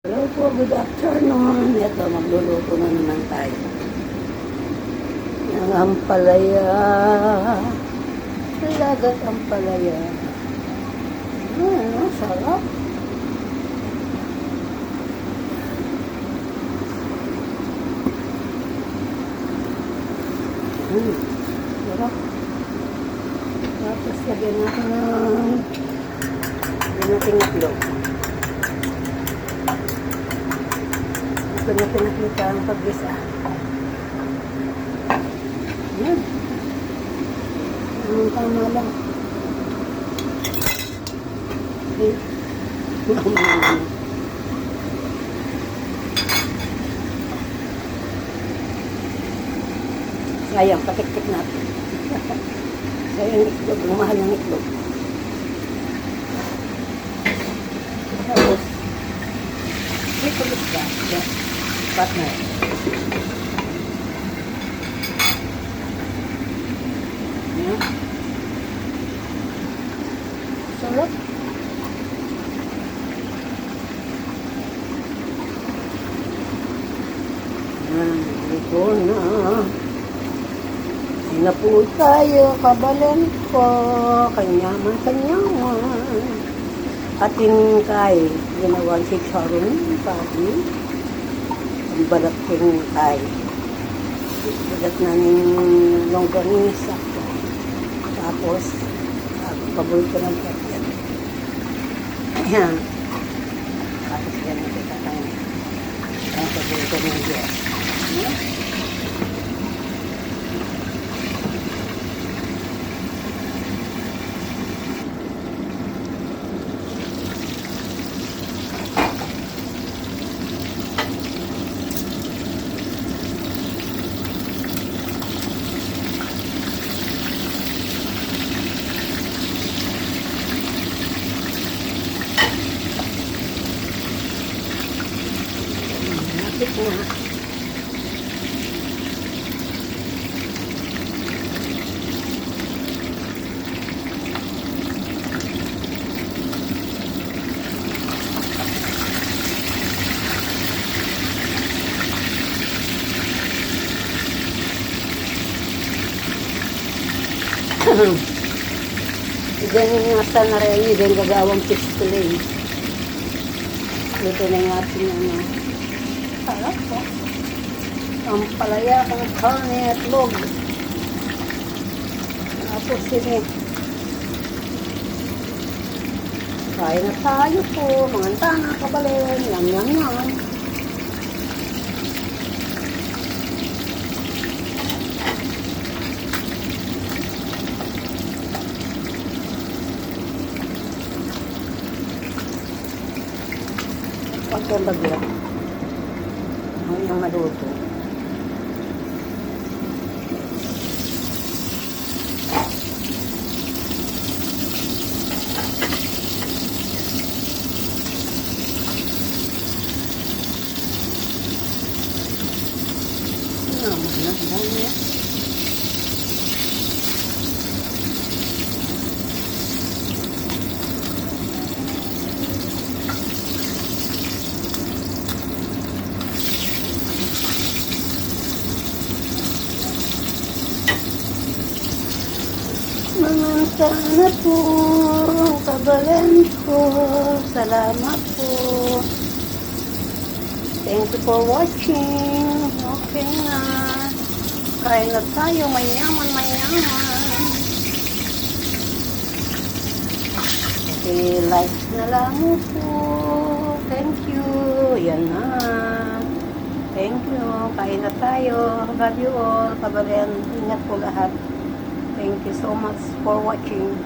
Hello po, good afternoon. Ito, magluluto na naman tayo. Ang ampalaya. Lagat ampalaya. Sarap. Sarap. Tapos lagyan natin itlog. Gusto na pinakita ang paggisa. Yan. Ang tama lang. Okay. Sayang, patik-tik natin. Sayang itlog, ang mahal ng itlog. Tapos, ito ulit ka. Yan. Partner. Yan. Sarap. Yan. Ito na. Ay na po tayo, kabalan ko. Kanyaman. Ating kay ginawang chicharon, pati. Ang balat ko yung kay. Balat na ng longganisa. Tapos, paboy ko ng ketchup. Ayan. Tapos ganun kita tayo. Ang paboy ko ng Diyos. Ayan. Diyan yung nasa na rin, diyan gagawang pistolin. Ito na yung ating sarap po. Ang palaya, ang karne at log. Tapos sini. Kain na tayo po, mga tana, kabalen, yam. Pagkang bagyo, ang maluto. Sana po, kabalan ko. Salamat po. Thank you for watching. Okay na. Kain na tayo. Mayaman. Okay, like na lang po. Thank you. Yan na. Thank you. Kain na tayo. God you all. Kabalan. Ingat po lahat. Thank you so much for watching.